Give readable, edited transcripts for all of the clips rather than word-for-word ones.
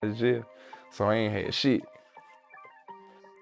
of jail, so I ain't had shit.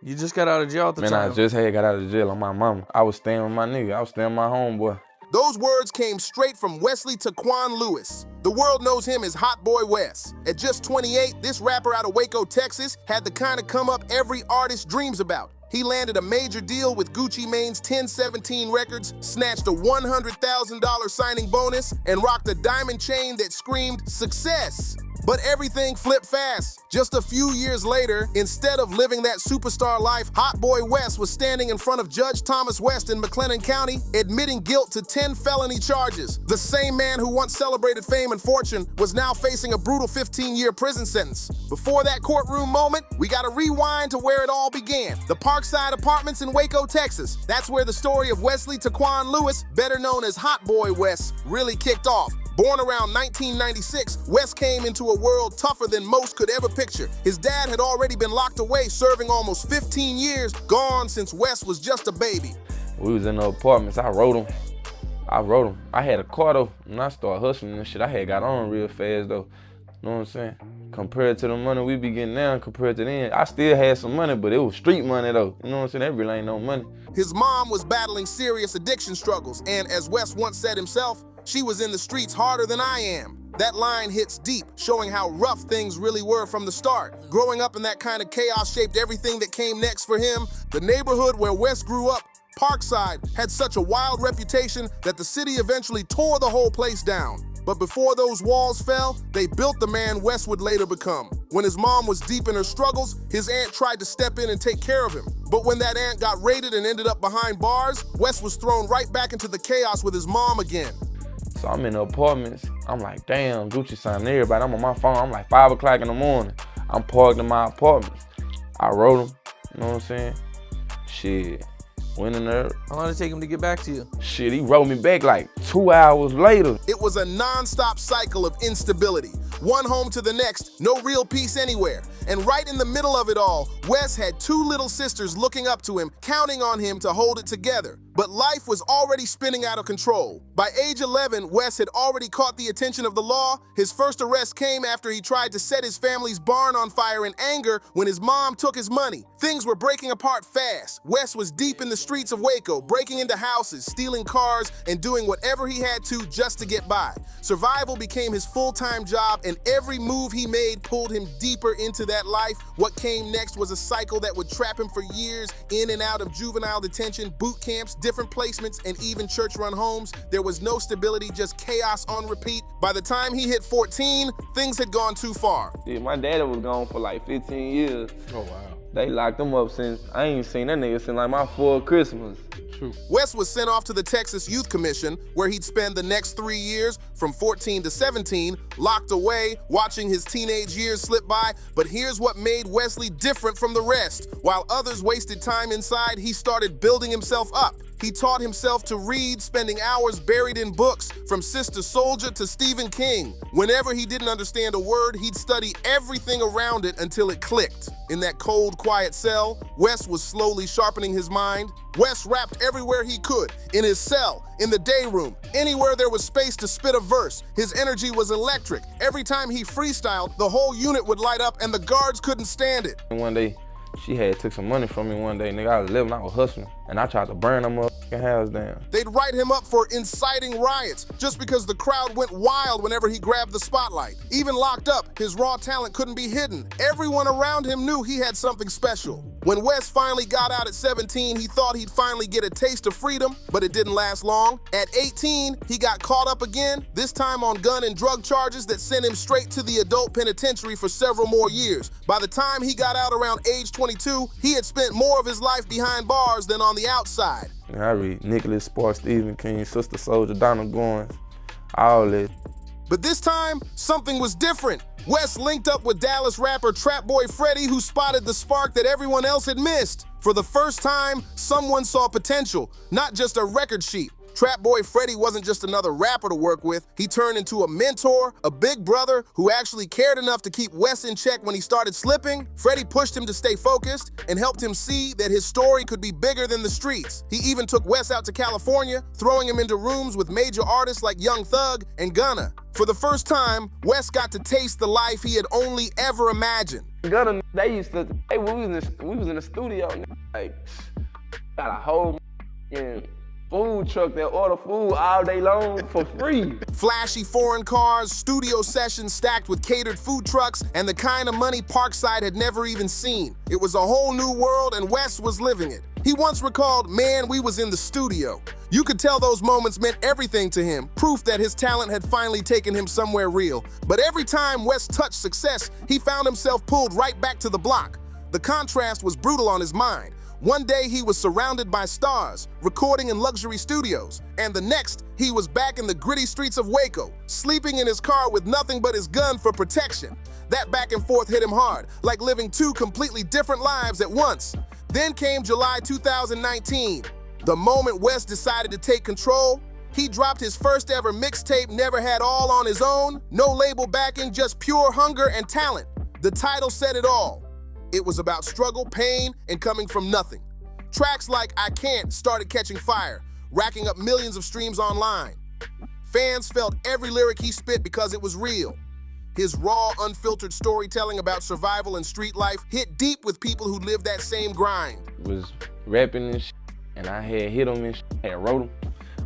You just got out of jail at the time. Man, I just had got out of jail on my mama. I was staying with my nigga. I was staying with my homeboy. Those words came straight from Wesley Taquan Lewis. The world knows him as Hot Boy Wes. At just 28, this rapper out of Waco, Texas, had the kind of come up every artist dreams about. He landed a major deal with Gucci Mane's 1017 Records, snatched a $100,000 signing bonus, and rocked a diamond chain that screamed success. But everything flipped fast. Just a few years later, instead of living that superstar life, Hot Boy Wes was standing in front of Judge Thomas West in McLennan County, admitting guilt to 10 felony charges. The same man who once celebrated fame and fortune was now facing a brutal 15-year prison sentence. Before that courtroom moment, we gotta rewind to where it all began. The Parkside Apartments in Waco, Texas. That's where the story of Wesley Taquan Lewis, better known as Hot Boy Wes, really kicked off. Born around 1996, Wes came into a world tougher than most could ever picture. His dad had already been locked away, serving almost 15 years, gone since Wes was just a baby. We was in the apartments. I wrote him. I had a car though, and I started hustling and shit. I had got on real fast though. You know what I'm saying? Compared to the money we be getting now, compared to then, I still had some money, but it was street money though. You know what I'm saying? That really ain't no money. His mom was battling serious addiction struggles, and as Wes once said himself, she was in the streets harder than I am. That line hits deep, showing how rough things really were from the start. Growing up in that kind of chaos shaped everything that came next for him. The neighborhood where Wes grew up, Parkside, had such a wild reputation that the city eventually tore the whole place down. But before those walls fell, they built the man Wes would later become. When his mom was deep in her struggles, his aunt tried to step in and take care of him. But when that aunt got raided and ended up behind bars, Wes was thrown right back into the chaos with his mom again. So I'm in the apartments. I'm like, damn, Gucci signing everybody. I'm on my phone. I'm like 5 o'clock in the morning. I'm parked in my apartments. I wrote him, you know what I'm saying? Shit, went in there. How long did it take him to get back to you? Shit, he wrote me back like 2 hours later. It was a non-stop cycle of instability. One home to the next, no real peace anywhere. And right in the middle of it all, Wes had 2 little sisters looking up to him, counting on him to hold it together. But life was already spinning out of control. By age 11, Wes had already caught the attention of the law. His first arrest came after he tried to set his family's barn on fire in anger when his mom took his money. Things were breaking apart fast. Wes was deep in the streets of Waco, breaking into houses, stealing cars, and doing whatever he had to just to get by. Survival became his full-time job, and every move he made pulled him deeper into that life. What came next was a cycle that would trap him for years, in and out of juvenile detention, boot camps, different placements, and even church-run homes. There was no stability, just chaos on repeat. By the time he hit 14, things had gone too far. Yeah, my daddy was gone for like 15 years. Oh, wow. They locked him up since, I ain't seen that nigga since like my 4th Christmas. True. Wes was sent off to the Texas Youth Commission, where he'd spend the next 3 years, from 14 to 17, locked away, watching his teenage years slip by. But here's what made Wesley different from the rest. While others wasted time inside, he started building himself up. He taught himself to read, spending hours buried in books, from Sister Soldier to Stephen King. Whenever he didn't understand a word, he'd study everything around it until it clicked. In that cold, quiet cell, Wes was slowly sharpening his mind. Wes rapped everywhere he could, in his cell, in the day room, anywhere there was space to spit a verse. His energy was electric. Every time he freestyled, the whole unit would light up and the guards couldn't stand it. And one day, she had took some money from me one day, nigga. I was 11, I was hustling, and I tried to burn them motherfucking house down. They'd write him up for inciting riots just because the crowd went wild whenever he grabbed the spotlight. Even locked up, his raw talent couldn't be hidden. Everyone around him knew he had something special. When Wes finally got out at 17, he thought he'd finally get a taste of freedom, but it didn't last long. At 18, he got caught up again, this time on gun and drug charges that sent him straight to the adult penitentiary for several more years. By the time he got out around age 22, he had spent more of his life behind bars than on the outside. I read Nicholas Sparks, Stephen King, Sister Soldier, Donald Goins, all that. But this time, something was different. Wes linked up with Dallas rapper Trap Boy Freddy, who spotted the spark that everyone else had missed. For the first time, someone saw potential, not just a record sheet. Trap Boy Freddy wasn't just another rapper to work with. He turned into a mentor, a big brother who actually cared enough to keep Wes in check when he started slipping. Freddy pushed him to stay focused and helped him see that his story could be bigger than the streets. He even took Wes out to California, throwing him into rooms with major artists like Young Thug and Gunna. For the first time, Wes got to taste the life he had only ever imagined. Gunna, they used to, hey, we was in the studio, like, got a whole food truck that order food all day long for free. Flashy foreign cars, studio sessions stacked with catered food trucks, and the kind of money Parkside had never even seen. It was a whole new world, and Wes was living it. He once recalled, "Man, we was in the studio." You could tell those moments meant everything to him, proof that his talent had finally taken him somewhere real. But every time Wes touched success, he found himself pulled right back to the block. The contrast was brutal on his mind. One day he was surrounded by stars, recording in luxury studios, and the next he was back in the gritty streets of Waco, sleeping in his car with nothing but his gun for protection. That back and forth hit him hard, like living two completely different lives at once. Then came July 2019, the moment Wes decided to take control. He dropped his first ever mixtape, Never Had All on his own, no label backing, just pure hunger and talent. The title said it all. It was about struggle, pain, and coming from nothing. Tracks like I Can't started catching fire, racking up millions of streams online. Fans felt every lyric he spit because it was real. His raw, unfiltered storytelling about survival and street life hit deep with people who lived that same grind. Was rapping and shit, and I had hit him and shit. I had wrote him.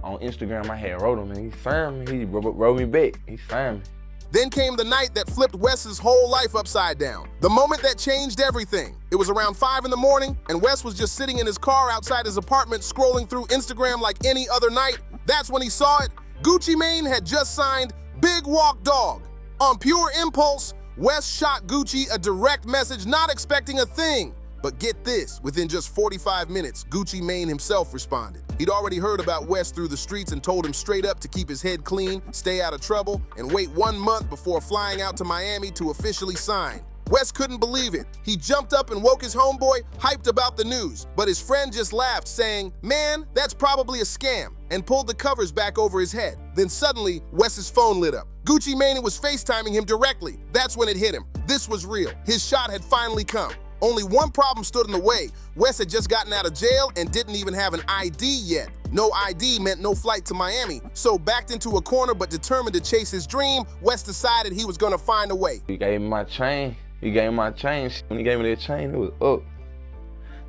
On Instagram, I had wrote him, and he signed me. He wrote me back. He signed me. Then came the night that flipped Wes's whole life upside down. The moment that changed everything. It was around 5 in the morning, and Wes was just sitting in his car outside his apartment scrolling through Instagram like any other night. That's when he saw it. Gucci Mane had just signed Big Walk Dog. On pure impulse, Wes shot Gucci a direct message, not expecting a thing. But get this, within just 45 minutes, Gucci Mane himself responded. He'd already heard about Wes through the streets and told him straight up to keep his head clean, stay out of trouble, and wait 1 month before flying out to Miami to officially sign. Wes couldn't believe it. He jumped up and woke his homeboy, hyped about the news. But his friend just laughed, saying, "Man, that's probably a scam," and pulled the covers back over his head. Then suddenly, Wes's phone lit up. Gucci Mane was FaceTiming him directly. That's when it hit him. This was real. His shot had finally come. Only one problem stood in the way. Wes had just gotten out of jail and didn't even have an ID yet. No ID meant no flight to Miami. So backed into a corner but determined to chase his dream, Wes decided he was gonna find a way. He gave me my chain. When he gave me that chain, it was up.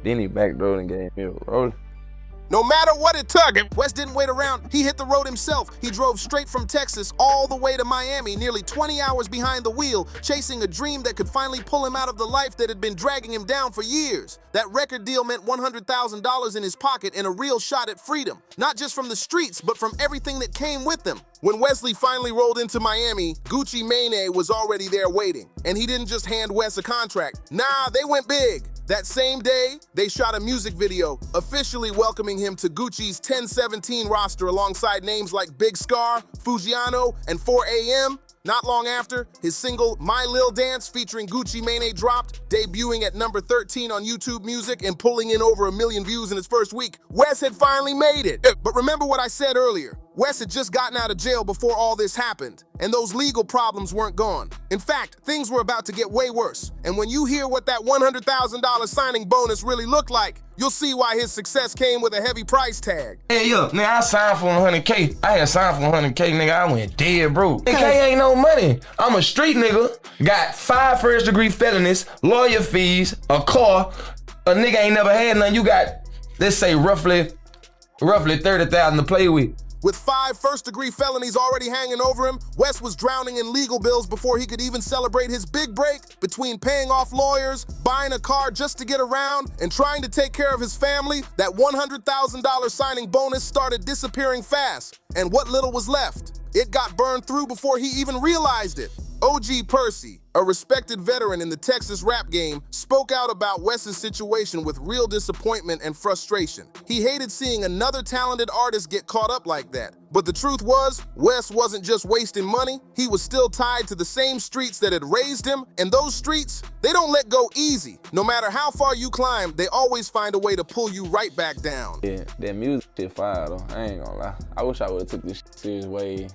Then he backdoored and gave me a roller. No matter what it took, Wes didn't wait around. He hit the road himself. He drove straight from Texas all the way to Miami, nearly 20 hours behind the wheel, chasing a dream that could finally pull him out of the life that had been dragging him down for years. That record deal meant $100,000 in his pocket and a real shot at freedom, not just from the streets, but from everything that came with them. When Wesley finally rolled into Miami, Gucci Mane was already there waiting. And he didn't just hand Wes a contract. Nah, they went big. That same day, they shot a music video, officially welcoming him to Gucci's 1017 roster alongside names like Big Scar, Fujiano, and 4AM. Not long after, his single My Lil Dance featuring Gucci Mane dropped, debuting at number 13 on YouTube Music and pulling in over 1 million views in its first week. Wes had finally made it. But remember what I said earlier. Wes had just gotten out of jail before all this happened, and those legal problems weren't gone. In fact, things were about to get way worse. And when you hear what that $100,000 signing bonus really looked like, you'll see why his success came with a heavy price tag. Hey, yo, nigga, I signed for 100K. I had signed for 100K, nigga. I went dead broke. K ain't no money. I'm a street nigga. Got 5 first-degree felonies, lawyer fees, a car. A nigga ain't never had none. You got, let's say, roughly 30,000 to play with. With 5 first-degree felonies already hanging over him, Wes was drowning in legal bills before he could even celebrate his big break. Between paying off lawyers, buying a car just to get around, and trying to take care of his family, that $100,000 signing bonus started disappearing fast. And what little was left, it got burned through before he even realized it. OG Percy, a respected veteran in the Texas rap game, spoke out about Wes's situation with real disappointment and frustration. He hated seeing another talented artist get caught up like that. But the truth was, Wes wasn't just wasting money, he was still tied to the same streets that had raised him, and those streets, they don't let go easy. No matter how far you climb, they always find a way to pull you right back down. Yeah, that music shit fire though, I ain't gonna lie. I wish I would've took this shit serious way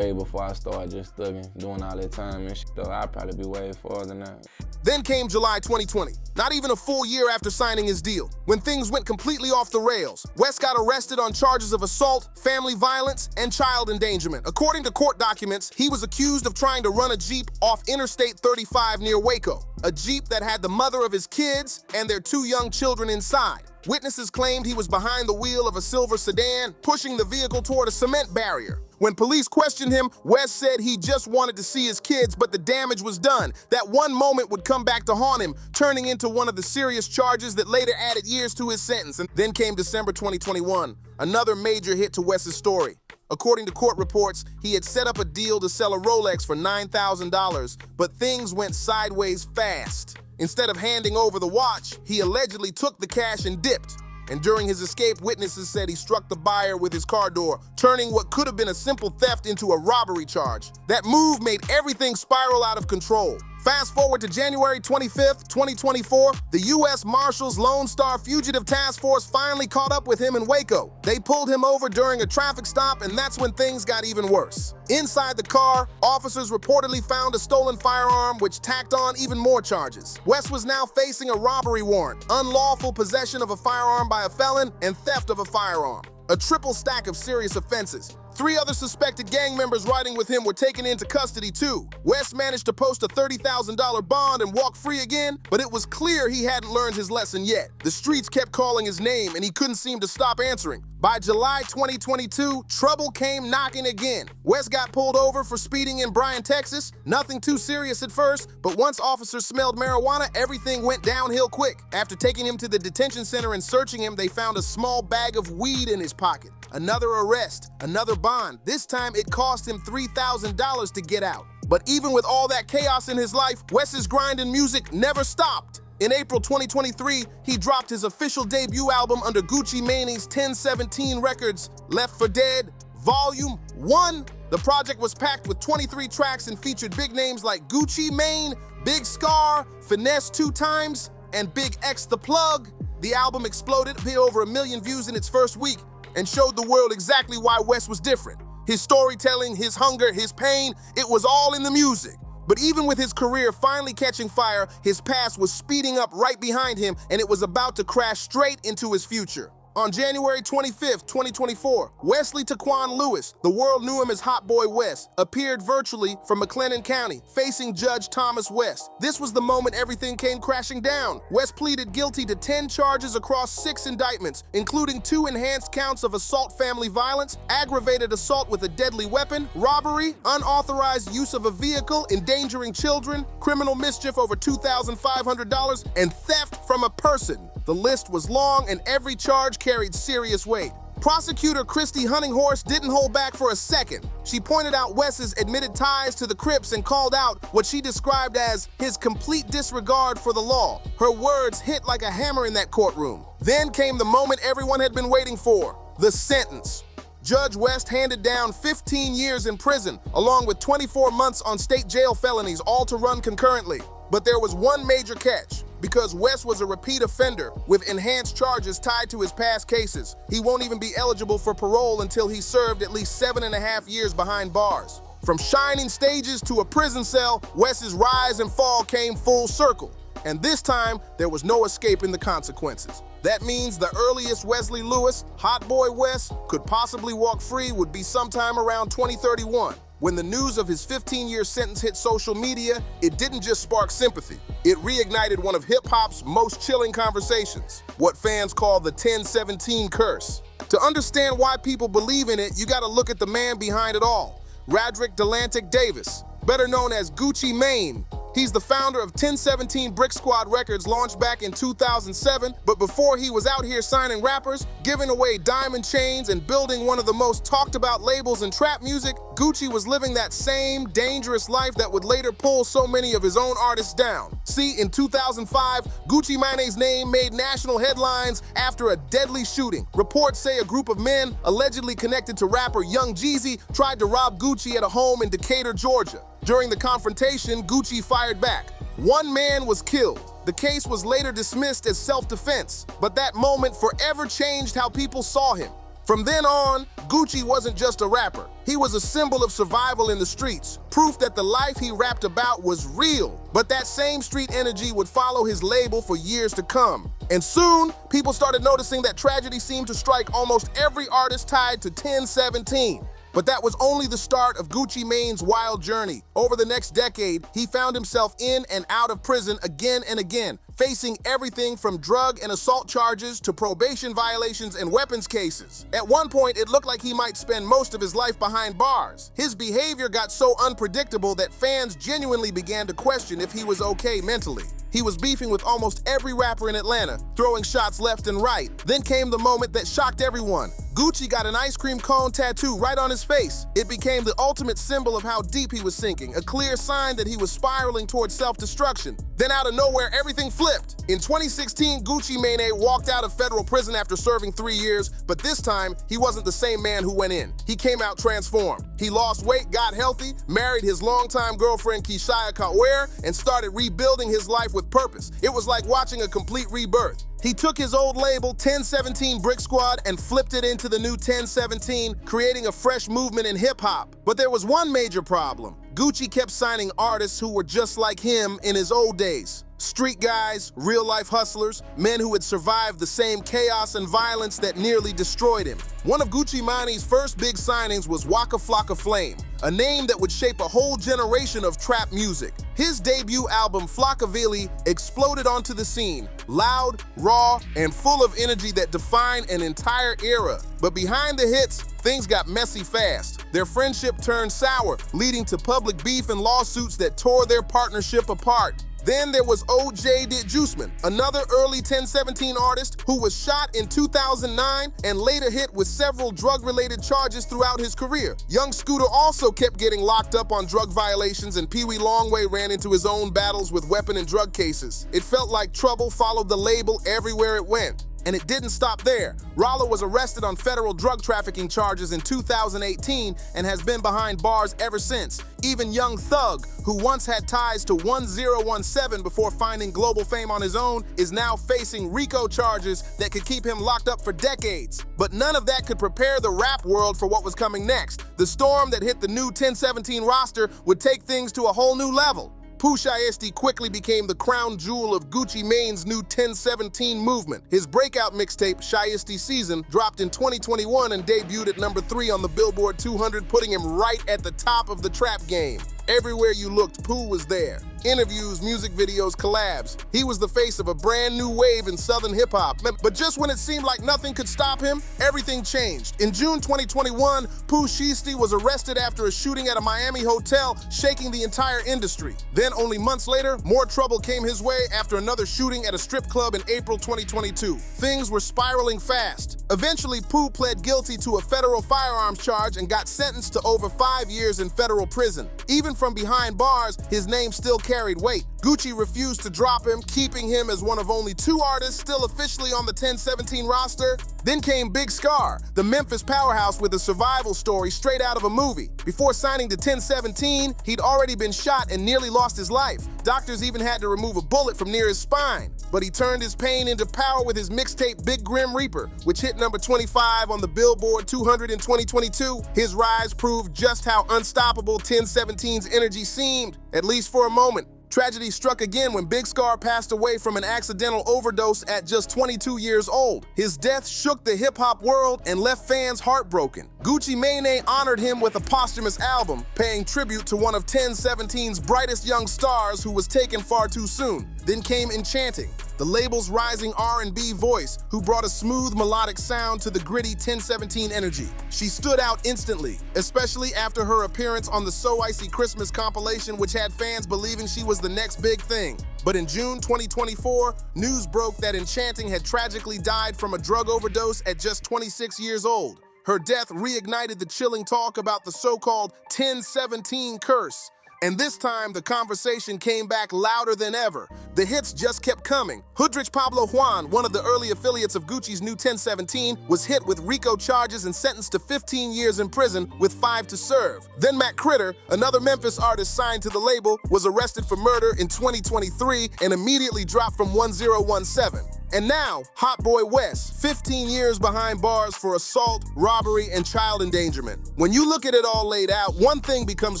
before I started just thugging, doing all that time and shit though. I'd probably be way farther than that. Then came July 2020, not even a full year after signing his deal, when things went completely off the rails. Wes got arrested on charges of assault, family violence, and child endangerment. According to court documents, he was accused of trying to run a Jeep off Interstate 35 near Waco, a Jeep that had the mother of his kids and their 2 young children inside. Witnesses claimed he was behind the wheel of a silver sedan, pushing the vehicle toward a cement barrier. When police questioned him, Wes said he just wanted to see his kids, but the damage was done. That one moment would come back to haunt him, turning into one of the serious charges that later added years to his sentence. And then came December 2021, another major hit to Wes's story. According to court reports, he had set up a deal to sell a Rolex for $9,000, but things went sideways fast. Instead of handing over the watch, he allegedly took the cash and dipped. And during his escape, witnesses said he struck the buyer with his car door, turning what could have been a simple theft into a robbery charge. That move made everything spiral out of control. Fast forward to January 25th, 2024, the U.S. Marshals Lone Star Fugitive Task Force finally caught up with him in Waco. They pulled him over during a traffic stop, and that's when things got even worse. Inside the car, officers reportedly found a stolen firearm, which tacked on even more charges. Wes was now facing a robbery warrant, unlawful possession of a firearm by a felon, and theft of a firearm. A triple stack of serious offenses. 3 other suspected gang members riding with him were taken into custody too. Wes managed to post a $30,000 bond and walk free again, but it was clear he hadn't learned his lesson yet. The streets kept calling his name and he couldn't seem to stop answering. By July 2022, trouble came knocking again. Wes got pulled over for speeding in Bryan, Texas. Nothing too serious at first, but once officers smelled marijuana, everything went downhill quick. After taking him to the detention center and searching him, they found a small bag of weed in his pocket. Another arrest, another bond. This time it cost him $3,000 to get out. But even with all that chaos in his life, Wes's grind in music never stopped. In April 2023, he dropped his official debut album under Gucci Mane's 1017 Records, Left for Dead, Volume 1. The project was packed with 23 tracks and featured big names like Gucci Mane, Big Scar, Finesse 2 Times, and Big X The Plug. The album exploded, hit over 1 million views in its first week, and showed the world exactly why Wes was different. His storytelling, his hunger, his pain, it was all in the music. But even with his career finally catching fire, his past was speeding up right behind him, and it was about to crash straight into his future. On January 25th, 2024, Wesley Taquan Lewis, the world knew him as Hot Boy Wes, appeared virtually from McLennan County, facing Judge Thomas West. This was the moment everything came crashing down. Wes pleaded guilty to 10 charges across 6 indictments, including 2 enhanced counts of assault family violence, aggravated assault with a deadly weapon, robbery, unauthorized use of a vehicle, endangering children, criminal mischief over $2,500, and theft from a person. The list was long and every charge carried serious weight. Prosecutor Christy Huntinghorst didn't hold back for a second. She pointed out Wes's admitted ties to the Crips and called out what she described as his complete disregard for the law. Her words hit like a hammer in that courtroom. Then came the moment everyone had been waiting for, the sentence. Judge West handed down 15 years in prison, along with 24 months on state jail felonies, all to run concurrently. But there was one major catch. Because Wes was a repeat offender with enhanced charges tied to his past cases, he won't even be eligible for parole until he served at least 7.5 years behind bars. From shining stages to a prison cell, Wes's rise and fall came full circle. And this time, there was no escaping the consequences. That means the earliest Wesley Lewis, Hot Boy Wes, could possibly walk free would be sometime around 2031. When the news of his 15-year sentence hit social media, it didn't just spark sympathy. It reignited one of hip-hop's most chilling conversations, what fans call the 1017 curse. To understand why people believe in it, you gotta look at the man behind it all, Radrick Delantic Davis, better known as Gucci Mane. He's the founder of 1017 Brick Squad Records, launched back in 2007, but before he was out here signing rappers, giving away diamond chains, and building one of the most talked about labels in trap music, Gucci was living that same dangerous life that would later pull so many of his own artists down. See, in 2005, Gucci Mane's name made national headlines after a deadly shooting. Reports say a group of men, allegedly connected to rapper Young Jeezy, tried to rob Gucci at a home in Decatur, Georgia. During the confrontation, Gucci fired back. One man was killed. The case was later dismissed as self-defense, but that moment forever changed how people saw him. From then on, Gucci wasn't just a rapper. He was a symbol of survival in the streets, proof that the life he rapped about was real. But that same street energy would follow his label for years to come. And soon, people started noticing that tragedy seemed to strike almost every artist tied to 1017. But that was only the start of Gucci Mane's wild journey. Over the next decade, he found himself in and out of prison again and again, facing everything from drug and assault charges to probation violations and weapons cases. At one point, it looked like he might spend most of his life behind bars. His behavior got so unpredictable that fans genuinely began to question if he was okay mentally. He was beefing with almost every rapper in Atlanta, throwing shots left and right. Then came the moment that shocked everyone. Gucci got an ice cream cone tattoo right on his face. It became the ultimate symbol of how deep he was sinking, a clear sign that he was spiraling towards self-destruction. Then out of nowhere, everything flipped. In 2016, Gucci Mane walked out of federal prison after serving 3 years, but this time, he wasn't the same man who went in. He came out transformed. He lost weight, got healthy, married his longtime girlfriend Keishia Kaware, and started rebuilding his life with purpose. It was like watching a complete rebirth. He took his old label, 1017 Brick Squad, and flipped it into the new 1017, creating a fresh movement in hip-hop. But there was one major problem. Gucci kept signing artists who were just like him in his old days. Street guys, real-life hustlers, men who had survived the same chaos and violence that nearly destroyed him. One of Gucci Mane's first big signings was Waka Flocka Flame, a name that would shape a whole generation of trap music. His debut album, Flockavilli, exploded onto the scene, loud, raw, and full of energy that defined an entire era. But behind the hits, things got messy fast. Their friendship turned sour, leading to public beef and lawsuits that tore their partnership apart. Then there was O.J. Juiceman, another early 1017 artist who was shot in 2009 and later hit with several drug-related charges throughout his career. Young Scooter also kept getting locked up on drug violations, and Pee Wee Longway ran into his own battles with weapon and drug cases. It felt like trouble followed the label everywhere it went. And it didn't stop there. Rollo was arrested on federal drug trafficking charges in 2018 and has been behind bars ever since. Even Young Thug, who once had ties to 1017 before finding global fame on his own, is now facing RICO charges that could keep him locked up for decades. But none of that could prepare the rap world for what was coming next. The storm that hit the new 1017 roster would take things to a whole new level. Pooh Shiesty quickly became the crown jewel of Gucci Mane's new 1017 movement. His breakout mixtape, Shiesty Season, dropped in 2021 and debuted at number 3 on the Billboard 200, putting him right at the top of the trap game. Everywhere you looked, Pooh was there. Interviews, music videos, collabs. He was the face of a brand new wave in Southern hip-hop. But just when it seemed like nothing could stop him, everything changed. In June 2021, Pooh Shiesty was arrested after a shooting at a Miami hotel, shaking the entire industry. Then, only months later, more trouble came his way after another shooting at a strip club in April 2022. Things were spiraling fast. Eventually, Pooh pled guilty to a federal firearms charge and got sentenced to over 5 years in federal prison. Even from behind bars, his name still carried weight. Gucci refused to drop him, keeping him as one of only 2 artists still officially on the 1017 roster. Then came Big Scar, the Memphis powerhouse with a survival story straight out of a movie. Before signing to 1017, he'd already been shot and nearly lost his life. Doctors even had to remove a bullet from near his spine. But he turned his pain into power with his mixtape Big Grim Reaper, which hit number 25 on the Billboard 200 in 2022. His rise proved just how unstoppable 1017's energy seemed, at least for a moment. Tragedy struck again when Big Scar passed away from an accidental overdose at just 22 years old. His death shook the hip-hop world and left fans heartbroken. Gucci Mane honored him with a posthumous album, paying tribute to one of 1017's brightest young stars who was taken far too soon. Then came Enchanting, the label's rising R&B voice, who brought a smooth melodic sound to the gritty 1017 energy. She stood out instantly, especially after her appearance on the So Icy Christmas compilation, which had fans believing she was the next big thing. But in June 2024, news broke that Enchanting had tragically died from a drug overdose at just 26 years old. Her death reignited the chilling talk about the so-called 1017 curse. And this time, the conversation came back louder than ever. The hits just kept coming. Hoodrich Pablo Juan, one of the early affiliates of Gucci's new 1017, was hit with RICO charges and sentenced to 15 years in prison with 5 to serve. Then Matt Critter, another Memphis artist signed to the label, was arrested for murder in 2023 and immediately dropped from 1017. And now, Hot Boy Wes, 15 years behind bars for assault, robbery, and child endangerment. When you look at it all laid out, one thing becomes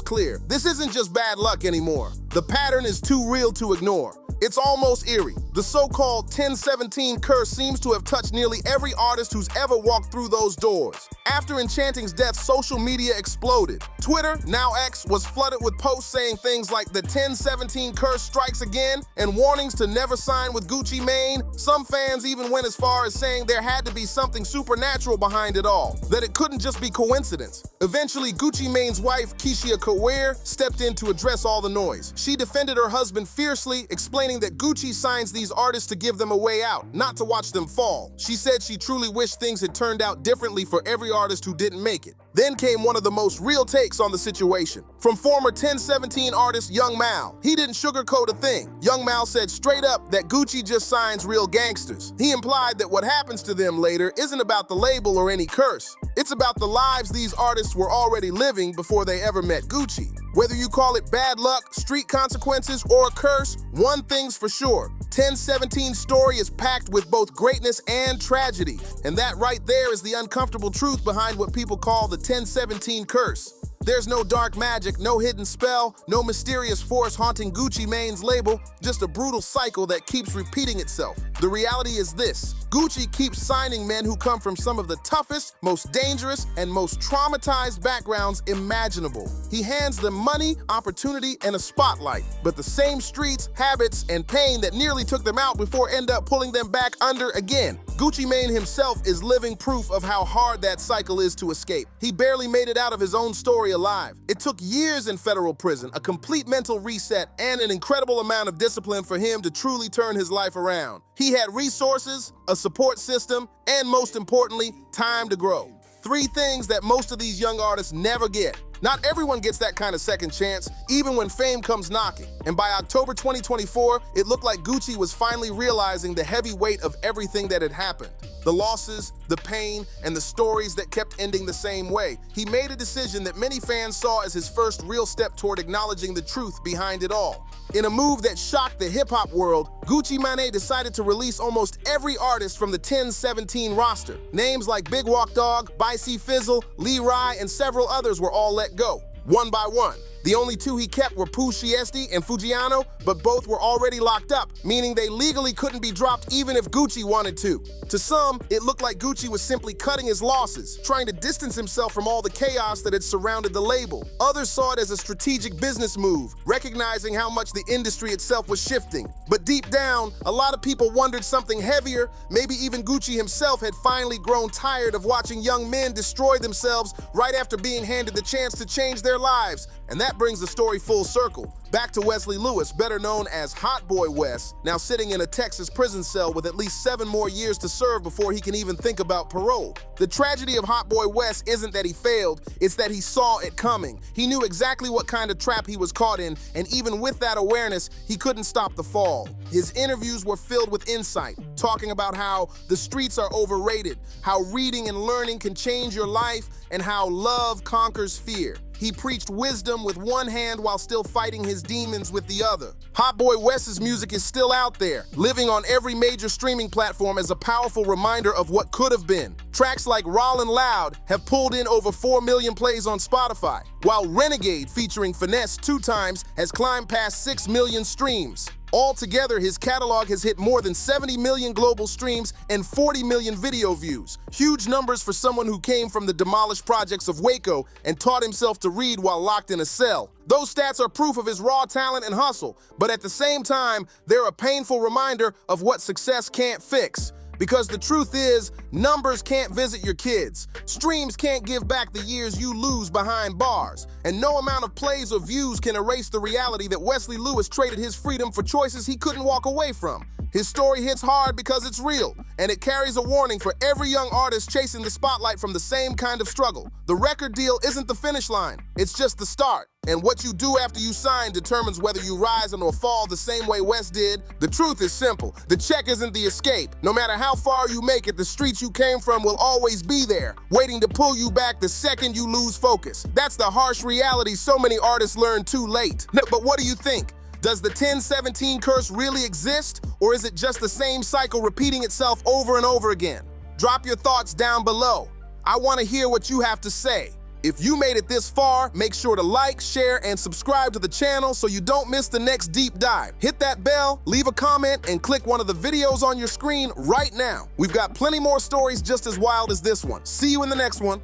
clear. This isn't just bad luck anymore. The pattern is too real to ignore. It's almost eerie. The so-called 1017 curse seems to have touched nearly every artist who's ever walked through those doors. After Enchanting's death, social media exploded. Twitter, now X, was flooded with posts saying things like the 1017 curse strikes again and warnings to never sign with Gucci Mane. Some fans even went as far as saying there had to be something supernatural behind it all, that it couldn't just be coincidence. Eventually, Gucci Mane's wife, Keisha Kawir, stepped in to address all the noise. She defended her husband fiercely, explaining that Gucci signs these artists to give them a way out, not to watch them fall. She said she truly wished things had turned out differently for every artist who didn't make it. Then came one of the most real takes on the situation. From former 1017 artist Young Mal. He didn't sugarcoat a thing. Young Mal said straight up that Gucci just signs real gangsters. He implied that what happens to them later isn't about the label or any curse. It's about the lives these artists were already living before they ever met Gucci. Whether you call it bad luck, street consequences, or a curse, one thing's for sure. 1017's story is packed with both greatness and tragedy. And that right there is the uncomfortable truth behind what people call the 1017 curse. There's no dark magic, no hidden spell, no mysterious force haunting Gucci Mane's label, just a brutal cycle that keeps repeating itself. The reality is this: Gucci keeps signing men who come from some of the toughest, most dangerous, and most traumatized backgrounds imaginable. He hands them money, opportunity, and a spotlight, but the same streets, habits, and pain that nearly took them out before end up pulling them back under again. Gucci Mane himself is living proof of how hard that cycle is to escape. He barely made it out of his own story alive. It took years in federal prison, a complete mental reset, and an incredible amount of discipline for him to truly turn his life around. He had resources, a support system, and most importantly, time to grow. 3 things that most of these young artists never get. Not everyone gets that kind of second chance, even when fame comes knocking. And by October 2024, it looked like Gucci was finally realizing the heavy weight of everything that had happened. The losses, the pain, and the stories that kept ending the same way. He made a decision that many fans saw as his first real step toward acknowledging the truth behind it all. In a move that shocked the hip-hop world, Gucci Mane decided to release almost every artist from the 1017 roster. Names like Big Walk Dog, Bicey Fizzle, Lee Rye, and several others were all let go, one by one. The only 2 he kept were Pooh Shiesty and Fujiano, but both were already locked up, meaning they legally couldn't be dropped even if Gucci wanted to. To some, it looked like Gucci was simply cutting his losses, trying to distance himself from all the chaos that had surrounded the label. Others saw it as a strategic business move, recognizing how much the industry itself was shifting. But deep down, a lot of people wondered something heavier. Maybe even Gucci himself had finally grown tired of watching young men destroy themselves right after being handed the chance to change their lives. And that brings the story full circle. Back to Wesley Lewis, better known as Hot Boy Wes, now sitting in a Texas prison cell with at least 7 more years to serve before he can even think about parole. The tragedy of Hot Boy Wes isn't that he failed, it's that he saw it coming. He knew exactly what kind of trap he was caught in, and even with that awareness, he couldn't stop the fall. His interviews were filled with insight, talking about how the streets are overrated, how reading and learning can change your life, and how love conquers fear. He preached wisdom with one hand while still fighting his demons with the other. Hot Boy Wes's music is still out there, living on every major streaming platform as a powerful reminder of what could have been. Tracks like Rollin' Loud have pulled in over 4 million plays on Spotify, while Renegade featuring Finesse 2 times has climbed past 6 million streams. Altogether, his catalog has hit more than 70 million global streams and 40 million video views. Huge numbers for someone who came from the demolished projects of Waco and taught himself to read while locked in a cell. Those stats are proof of his raw talent and hustle, but at the same time, they're a painful reminder of what success can't fix. Because the truth is, numbers can't visit your kids. Streams can't give back the years you lose behind bars. And no amount of plays or views can erase the reality that Wesley Lewis traded his freedom for choices he couldn't walk away from. His story hits hard because it's real, and it carries a warning for every young artist chasing the spotlight from the same kind of struggle. The record deal isn't the finish line, it's just the start. And what you do after you sign determines whether you rise or fall the same way Wes did. The truth is simple. The check isn't the escape. No matter how far you make it, the streets you came from will always be there, waiting to pull you back the second you lose focus. That's the harsh reality so many artists learn too late. But what do you think? Does the 10-17 curse really exist, or is it just the same cycle repeating itself over and over again? Drop your thoughts down below. I want to hear what you have to say. If you made it this far, make sure to like, share, and subscribe to the channel so you don't miss the next deep dive. Hit that bell, leave a comment, and click one of the videos on your screen right now. We've got plenty more stories just as wild as this one. See you in the next one.